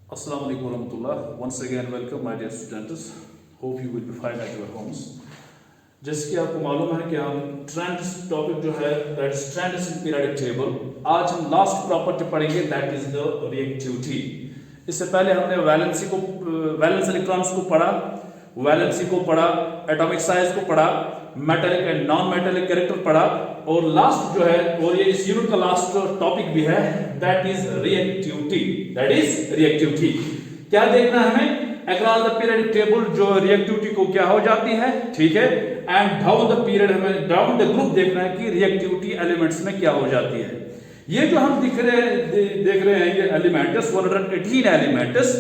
Assalamu alaikum warahmatullah. Once again, welcome my dear students. Hope you will be fine at your homes. जैसे कि आपको मालूम है कि हम ट्रेंड्स टॉपिक जो है that is trends in periodic table, आज हम लास्ट प्रॉपर्टी पढ़ेंगे दैट इज द रिएक्टिविटी। इससे पहले हमने वैलेंस इलेक्ट्रॉन्स को पढ़ा, वैलेंसी को पढ़ा, एटॉमिक साइज को पढ़ा, metallic and non metallic character पढ़ा और लास्ट जो है और ये इस यूनिट का लास्ट टॉपिक भी है that is reactivity. That is reactivity. क्या देखना है हमें? अक्रॉस द पीरियोडिक टेबल जो रिएक्टिविटी को क्या हो जाती है, ठीक है, एंड डाउन द पीरियड हमें डाउन द ग्रुप देखना है कि रिएक्टिविटी एलिमेंट्स में क्या हो जाती है। ये जो हम देख रहे हैं ये एलिमेंट्स 118 एलिमेंट्स,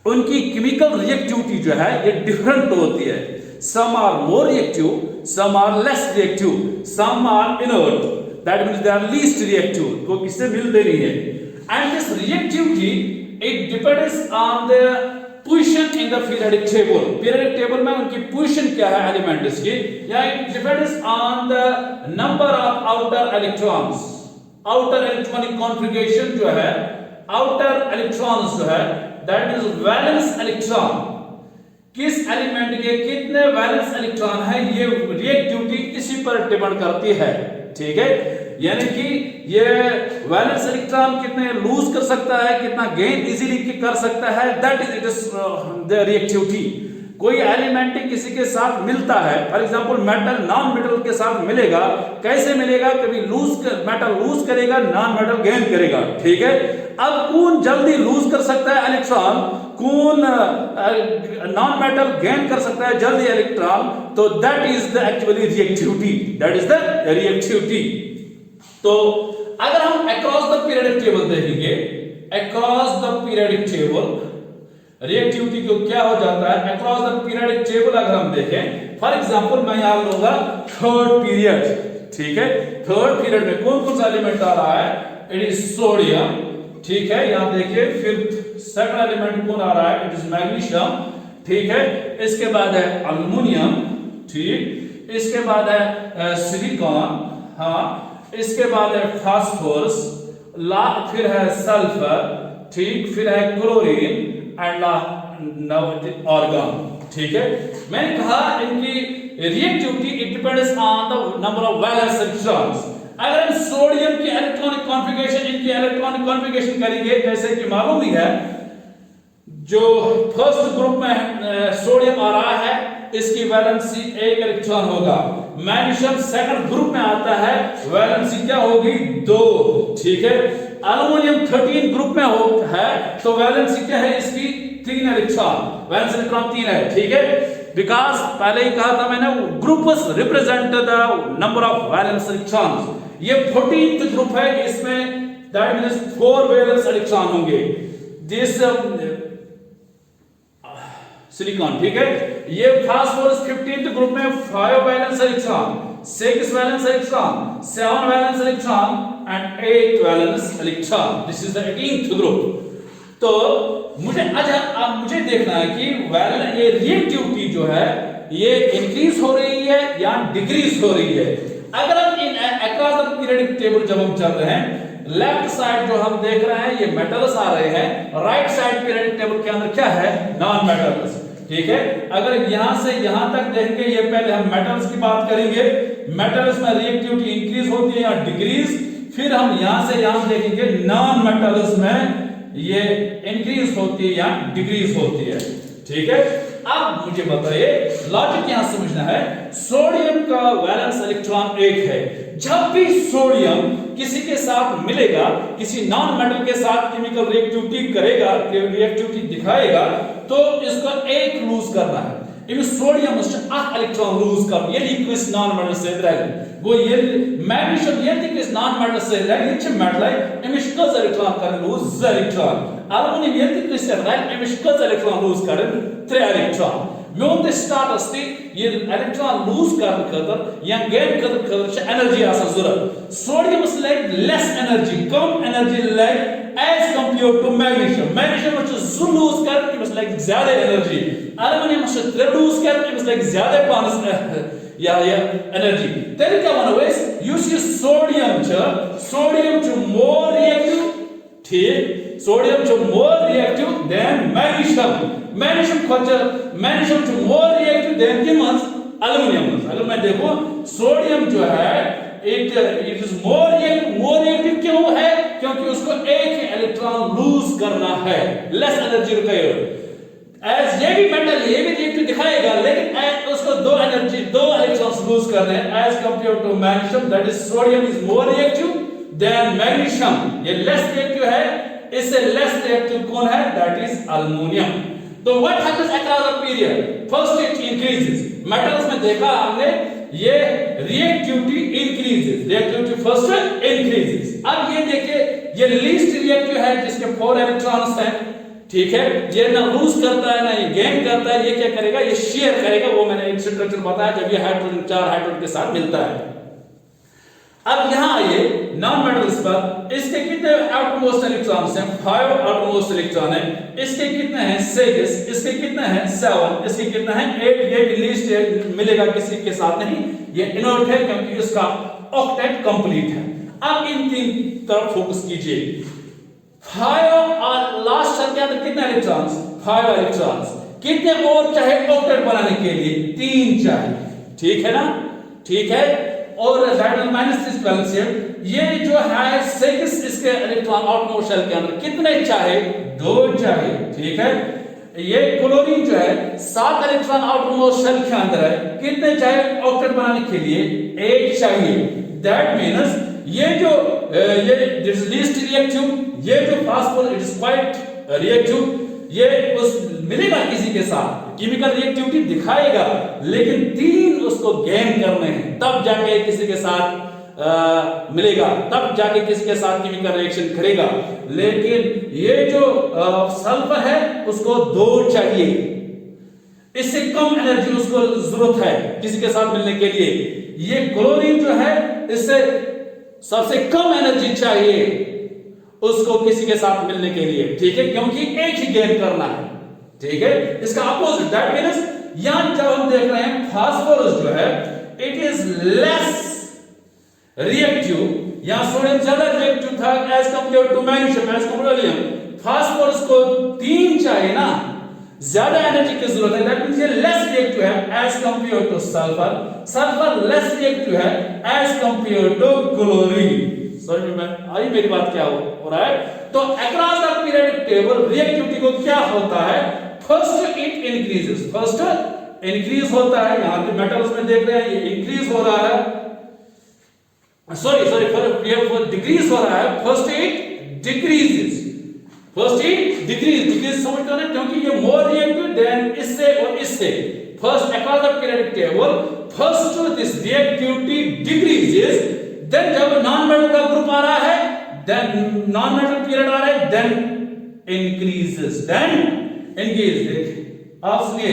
उनकी केमिकल रिएक्टिविटी जो है ये डिफरेंट होती है। Some are more reactive, some are less reactive, some are inert, that means they are least reactive, तो किससे मिलते नहीं है। And this reactivity it depends on the position in the periodic table. Periodic table में उनकी position क्या है elements की, या it depends on the number of outer electrons. Outer electronic configuration जो है, आउटर इलेक्ट्रॉन्स जो है दैट इज वैलेंस इलेक्ट्रॉन, किस एलिमेंट के कितने वैलेंस इलेक्ट्रॉन है ये रिएक्टिविटी इसी पर डिपेंड करती है, ठीक है। यानी कि ये वैलेंस इलेक्ट्रॉन कितने लूज कर सकता है, कितना गेन इजीली कर सकता है, that is it is the reactivity. कोई एलिमेंट किसी के साथ मिलता है, for example metal non metal के साथ मिलेगा, कैसे मिलेगा? कभी मेटल लूज करेगा, नॉन मेटल गेन करेगा, ठीक है। अब कौन जल्दी लूज कर सकता है इलेक्ट्रॉन, कौन नॉन मेटल गेन कर सकता है जल्दी इलेक्ट्रॉन, तो that is the actually reactivity, that is the reactivity. तो अगर हम अक्रॉस द पीरियोडिक टेबल देखेंगे, across the periodic table reactivity को क्या हो जाता है अक्रॉस द पीरियोडिक टेबल अगर हम देखें, फॉर एग्जांपल मैं यहां लूंगा थर्ड पीरियड, ठीक है। थर्ड पीरियड में कौन कौन सा एलिमेंट आ रहा है? इट इज सोडियम, ठीक है। यहां देखिए फिफ्थ सेकंड एलिमेंट कौन आ रहा है? इट इज मैग्नीशियम, ठीक है। इसके बाद है एल्युमिनियम, ठीक। इसके बाद है सिलिकॉन, हाँ। इसके बाद है फास्फोरस, फिर है सल्फर, ठीक। फिर है क्लोरीन एंड ऑर्गन, ठीक है। मैंने कहा इनकी reactivity it depends on the number of valence electrons. अगर हम सोडियम की इलेक्ट्रॉनिक कॉन्फ़िगरेशन, इनकी इलेक्ट्रॉनिक कॉन्फ़िगरेशन करेंगे, जैसे कि मालूम ही है जो फर्स्ट ग्रुप में सोडियम आ रहा है इसकी वैलेंसी 1 इलेक्ट्रॉन होगा। मैग्नीशियम सेकंड ग्रुप में आता है, वैलेंसी क्या होगी? 2, ठीक है। एल्युमिनियम 13 ग्रुप में है तो वैलेंसी क्या है इसकी? 3 इलेक्ट्रॉन, वैलेंस इलेक्ट्रॉन 3 है, ठीक है। बिकॉज पहले ही कहा था मैंने groups represent the number of valence electrons. ये 14th ग्रुप है, इसमें दैट मींस 4 वैलेंस इलेक्ट्रॉन होंगे। दिस सिलिकॉन, ठीक है। ये फास्फोरस 15th ग्रुप में 5 valence electron, 6 valence electron, 7 valence electron and 8 valence electron. This is the 18th group. तो मुझे देखना है कि ये रिएक्टिविटी जो है ये इंक्रीज हो रही है या डिक्रीज हो रही है। अगर हम इन अक्रॉस द पीरियोडिक टेबल जब हम चल रहे हैं, लेफ्ट साइड जो हम देख रहे हैं ये मेटल्स आ रहे हैं, राइट साइड पीरियोडिक टेबल के अंदर क्या है? नॉन मेटल्स, ठीक है। अगर यहां से यहां तक देखेंगे, ये पहले हम मेटल्स की बात करेंगे, मेटल्स में रिएक्टिविटी इंक्रीज होती है या डिक्रीज, फिर हम यहां से यहां देखेंगे नॉन मेटल्स में ये इंक्रीज होती है या डिक्रीज होती है, ठीक है। अब मुझे बताइए, लॉजिक यहां समझना है, सोडियम का वैलेंस इलेक्ट्रॉन 1 है। जब भी सोडियम किसी के साथ मिलेगा, किसी नॉन मेटल के साथ केमिकल रिएक्टिविटी करेगा, रिएक्टिविटी दिखाएगा, तो इसको 1 लूज करना है। सोडियम इलेक्ट्रॉन लूज कर ये नॉन मेटल से वो ये मैग्नीशियम ये नॉन मेटल से ये मेटल अमिश कज इलेक्ट्रॉन कर लूज इलेक्ट्रॉन। एल्युमिनियम ये अमिश कज इलेक्ट्रॉन लूज कर 3 इलेक्ट्रॉन। मेन स्टार्ट अस्ति ये इलेक्ट्रॉन लूज कर खतर या गेन कर खतर एनर्जी आसान जरूरत। सोडियम लाइक लेस एनर्जी, कम energy like as compared to magnesium. Magnesium जो लूज कर कि लाइक ज्यादा एनर्जी, एल्युमिनियम से लूज कर कि लाइक ज्यादा पास या एनर्जी। तेरे क्या वन वेस यू सी सोडियम च मोर रिएक्टिव, ठीक। sodium to more reactive than magnesium. Magnesium to more reactive than aluminum. अगर देखो सोडियम जो है it is more reactive क्यों है? क्योंकि उसको एक ही इलेक्ट्रॉन लूज करना है, लेस एनर्जी रिक्वायर्ड। एज ये भी मेटल ये भी रिएक्टिव दिखाएगा, लेकिन उसको दो इलेक्ट्रॉन्स लूज करने हैं as compare to magnesium, that is sodium is more reactive than magnesium. ये लेस रिएक्टिव है, इससे लेस रिएक्टिव कौन है? That is aluminium. तो what happens across the period? First it increases. Metals में देखा हमने ये reactivity increases, reactivity first increases. अब ये देखिए ये लीस्ट रिएक्टिव है जिसके 4 इलेक्ट्रॉन्स हैं, ठीक है। ये ना लूज करता है ना ये गेन करता है, ये क्या करेगा? ये शेयर करेगा। वो मैंने एक स्ट्रक्चर बताया जब ये हाइड्रोजन 4 हाइड्रोजन के साथ मिलता है। अब यहां आइए नॉन मेटल्स पर। इसके कितने आउटरमोस्ट इलेक्ट्रॉन्स हैं? 5 आउटरमोस्ट इलेक्ट्रॉन है। इसके कितने हैं? 6। इसके कितने हैं? 7। इसके कितने हैं? 8। ये भी लीस्ट मिलेगा, किसी के साथ नहीं, ये इनर्ट है क्योंकि इसका ऑक्टेट कंप्लीट है। अब इन 3 तरफ फोकस कीजिए। 5 और लास्ट शब्द के अंदर कितने इलेक्ट्रॉन्स? 5 इलेक्ट्रॉन्स। कितने और चाहे ऑक्टेट बनाने के लिए? 3 चाहिए, ठीक है ना? ठीक है। और -3 बैलेंस ये जो है 6 इसके इलेक्ट्रॉन आउटमोस्ट शेल के अंदर कितने चाहिए? 2 चाहिए, ठीक है। ये क्लोरीन जो है 7 इलेक्ट्रॉन आउटमोस्ट शेल के अंदर है, कितने चाहिए ऑक्टेट बनाने के लिए? 1 चाहिए। दैट मींस ये जो ये लीस्ट रिएक्टिव, ये जो phosphorus it is quite reactive, ये उस मिलेगा किसी के साथ, केमिकल रिएक्टिविटी दिखाएगा, लेकिन 3 उसको गेन करने हैं, तब जाके किसी के साथ मिलेगा, तब जाके किसी के साथ केमिकल रिएक्शन करेगा। लेकिन ये जो सल्फर है उसको 2 चाहिए, इससे कम एनर्जी उसको जरूरत है किसी के साथ मिलने के लिए। ये क्लोरीन जो है इससे सबसे कम एनर्जी चाहिए उसको किसी के साथ मिलने के लिए, ठीक है, क्योंकि एक ही गेन करना है, ठीक है। इसका अपोजिट दैट मींस यहां जब हम देख रहे हैं फास्फोरस जो है इट इज लेस रिएक्टिव, यहां सोडियम ज्यादा रिएक्टिव था as compare to magnesium, as compare to aluminium. Phosphorus को 3 चाहिए ना, ज्यादा एनर्जी की जरूरत है, दैट मींस ये लेस रिएक्टिव है as compare to sulphur. Sulphur less reactive है एज कंपेयर टू क्लोरीन। समझ में आई मेरी बात क्या हो रहा है? तो across the periodic table reactivity को क्या होता है? First it increases, first increase होता है। यहां पे मेटल्स में देख रहे हैं ये इंक्रीज हो रहा है, सॉरी डिक्रीज हो रहा है। First it decreases, first it decrease समझते हो ना, क्योंकि ये मोर रिएक्टिव देन इससे और इससे। First across the periodic table first this reactivity decreases, then जब नॉन मेटल का ग्रुप आ रहा है, देन नॉन मेटल पीरियड आ रहा है, देन इंक्रीजेस, देन इंक्रीज। आप सुनिए,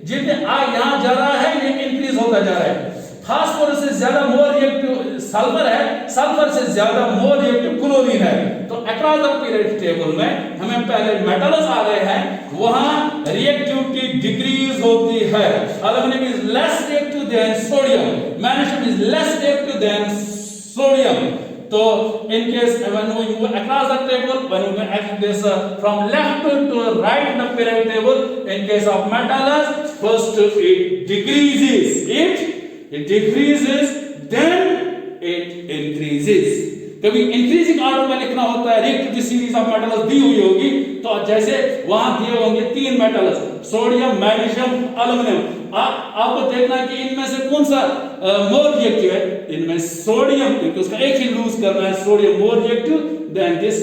जितने यहां जा रहा है ये इंक्रीज होता जा रहा है। फास्फोरस से ज्यादा मोर रिएक्टिव सल्फर है, सल्फर से ज्यादा मोर रिएक्टिव क्लोरीन है। तो अक्रॉस द पीरियोडिक टेबल में हमें पहले मेटल्स आ रहे हैं, वहां रिएक्टिविटी डिक्रीज होती है। Aluminium is less reactive than sodium, magnesium is less reactive than sodium. So in case when we move across the table, when we act this from left to right in the periodic table, in case of metals, first it decreases, it decreases, then it increases. कभी increasing order में लिखना होता है, reactivity series of metals दी हुई होगी, तो जैसे वहां दिए होंगे 3 मेटल्स, सोडियम, मैग्नीशियम, एल्युमिनियम। आपको देखना है कि इनमें से कौन सा मोर रिएक्टिव है। इनमें सोडियम, क्योंकि उसका एक ही लूज करना है, sodium more reactive then this,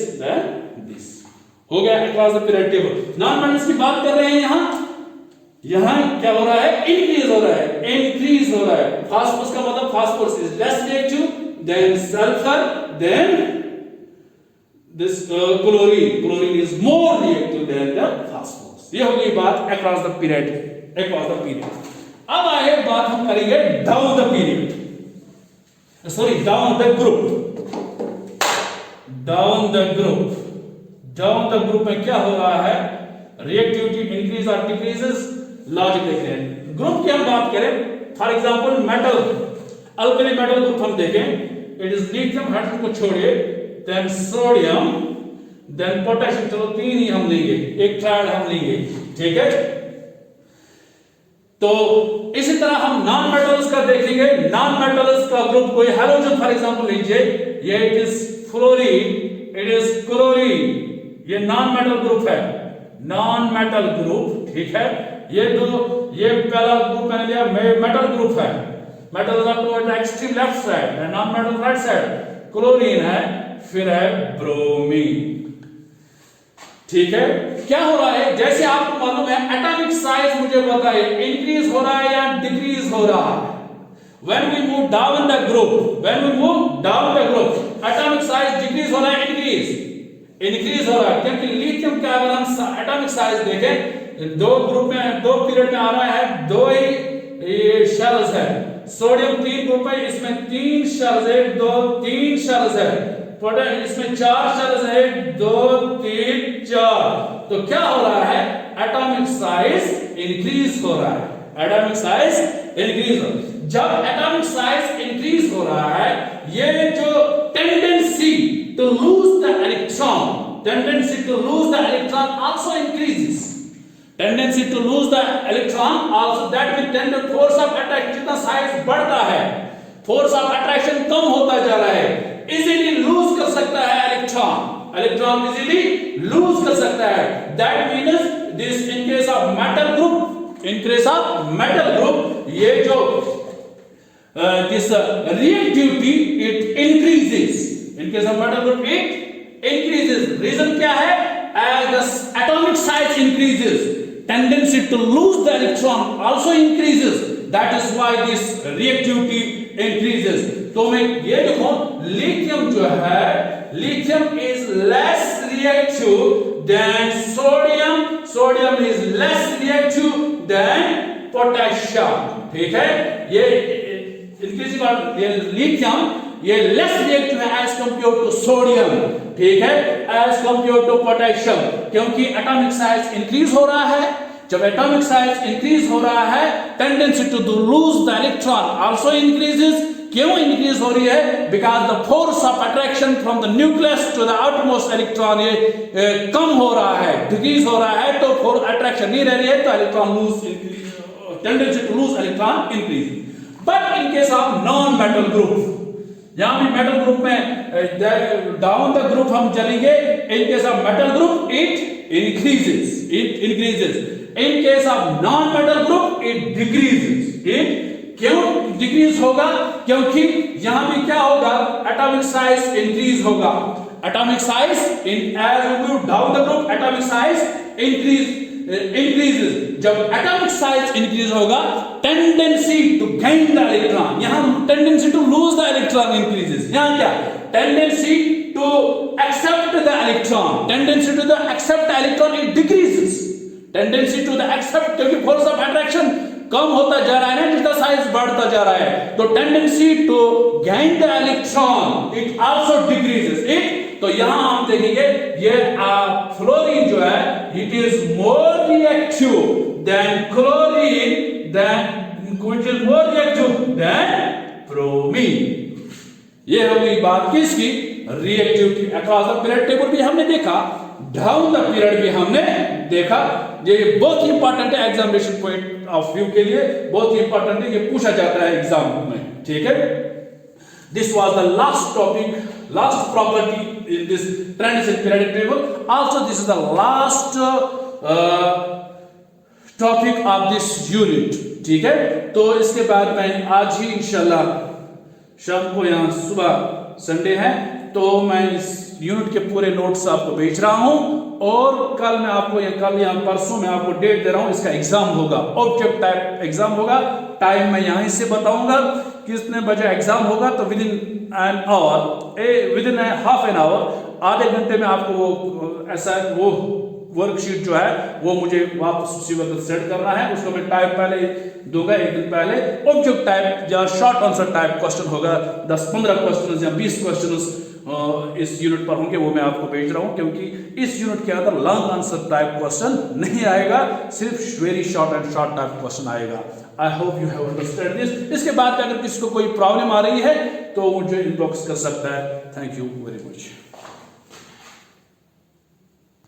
हो गया across the periodic table. Non metals की बात कर रहे हैं, यहां क्या हो रहा है? इंक्रीज हो रहा है, इंक्रीज हो रहा है। फास्फोरस का मतलब phosphorus is less reactive than sulphur, then this chlorine is more reactive than the phosphorus. ये हो गई बात across the period, across the period. अब आए बात हम करेंगे down the period, sorry down the group, down the group, down the group में क्या हो रहा है? reactivity increase or decreases, logic देख रहे हैं। ग्रुप की हम बात करें, for example metal, alkali metal group हम देखें, इट इज लिथियम, हाइड्रोजन को छोड़िए, देन सोडियम, देन पोटेशियम, चलो 3 ही हम लेंगे, एक ट्रायड हम लेंगे, ठीक है। तो इसी तरह हम नॉन मेटल्स का देखेंगे। नॉन मेटल्स का ग्रुप कोई हैलोजन फॉर एग्जांपल लीजिए, ये it is fluorine, it is chlorine, ये नॉन मेटल ग्रुप है, नॉन मेटल ग्रुप, ठीक है। ये पहला ग्रुप मैंने लिया मेटल ग्रुप है, metal toward the extreme left side, non metal right side, chlorine है, फिर है ब्रोमीन, ठीक है। क्या हो रहा है, जैसे आपको मालूम है एटॉमिक साइज मुझे बताइए इंक्रीज हो रहा है या डिक्रीज हो रहा है। When we move down the group, atomic size decrease हो रहा है, increase हो रहा है, क्योंकि लिथियम का अगर हम एटॉमिक साइज देखें, दो ग्रुप में, दो पीरियड में आ रहा है, दो ही शेल्स है। सोडियम 3 ग्रुप है, इसमें 3 शेल्स है, 3 शेल्स है। पोटेशियम इसमें 4 शेल्स है, 2 3 4। तो क्या हो रहा है, एटॉमिक साइज इंक्रीज हो रहा है, एटॉमिक साइज इंक्रीज हो रहा है। जब एटॉमिक साइज इंक्रीज हो रहा है, ये जो tendency to lose the electron also increases, tendency to lose the electron also, that mean tend force of attraction, जितना साइज बढ़ता है फोर्स ऑफ अट्रैक्शन कम होता जा रहा है, इजीली लूज कर सकता है इलेक्ट्रॉन इजीली लूज कर सकता है। That means this in case of metal group, ये जो this reactivity it increases, in case of metal group it increases। reason क्या है, as the atomic size increases, tendency to lose the electron also increases, that is why this reactivity increases। तो मैं ये देखो, lithium जो है, lithium is less reactive than sodium is less reactive than potassium, ठीक है। ये लिथियम ये लेस रिएक्टिव है एज कंपेयर टू सोडियम, ठीक है, एज कंपेयर टू पोटेशियम, क्योंकि एटॉमिक साइज इंक्रीज हो रहा है। जब एटॉमिक साइज इंक्रीज हो रहा है, tendency to lose the electron also increases. क्यों इंक्रीज हो रही है, because the force of attraction from the nucleus to the outermost electron ये कम हो रहा है, डिक्रीज हो रहा है, तो फोर्स अट्रैक्शन नहीं रह रही है, तो electron lose, tendency to lose electron increase. But in case of non metal group, यहां भी मेटल ग्रुप में डाउन द ग्रुप हम चलेंगे, in case of metal group it increases, in case of non metal group it decreases. क्यों decrease होगा, क्योंकि यहां भी क्या होगा, एटॉमिक साइज इंक्रीज होगा, atomic size in as we move down the group atomic size increases. जब atomic size increase होगा, tendency to gain the electron, यहां tendency to lose the electron increases, यहां क्या, tendency to accept the electron, tendency to the accept electron it decreases, tendency to the accept, क्योंकि force of attraction कम होता जा रहा है ना, जितना साइज बढ़ता जा रहा है, तो tendency to gain the electron it also decreases it. तो यहां हम देखेंगे ये फ्लोरीन जो है, it is more reactive than chlorine, then which is more reactive than bromine. ये होगी बात किसकी, reactivity across the period table भी हमने देखा, डाउन द पीरियड भी हमने देखा। ये बहुत इंपॉर्टेंट है एग्जामिनेशन पॉइंट ऑफ व्यू के लिए, बहुत इंपॉर्टेंट है, ये पूछा जाता है एग्जाम में, ठीक है। This was the last topic, last property in this transition periodic table, also this is the last topic of this unit, ठीक है। तो इसके बाद मैं आज ही इंशाल्लाह शाम को, यहाँ सुबह संडे है, तो मैं इस यूनिट के पूरे नोट्स आपको भेज रहा हूं, और कल मैं आपको कल या परसों में आपको डेट दे रहा हूं, इसका एग्जाम होगा, ऑब्जेक्ट टाइप एग्जाम होगा। टाइम मैं यहीं से बताऊंगा कितने बजे एग्जाम होगा, तो with in half an hour, आधे घंटे में आपको वो वर्कशीट जो है वो मुझे वापस उसी वक्त सेट करना है, उसको मैं टाइप पहले दूंगा, एक दिन पहले। ऑब्जेक्ट टाइप या शॉर्ट आंसर टाइप क्वेश्चन होगा, 10-15 क्वेश्चन या 20 क्वेश्चन इस यूनिट पर होंगे, वो मैं आपको भेज रहा हूं, क्योंकि इस यूनिट के अंदर लॉन्ग आंसर टाइप क्वेश्चन नहीं आएगा, सिर्फ very short and short type question आएगा। I hope you have understand this. इसके बाद अगर किसी को कोई प्रॉब्लम आ रही है तो मुझे इनबॉक्स कर सकता है। Thank you very much.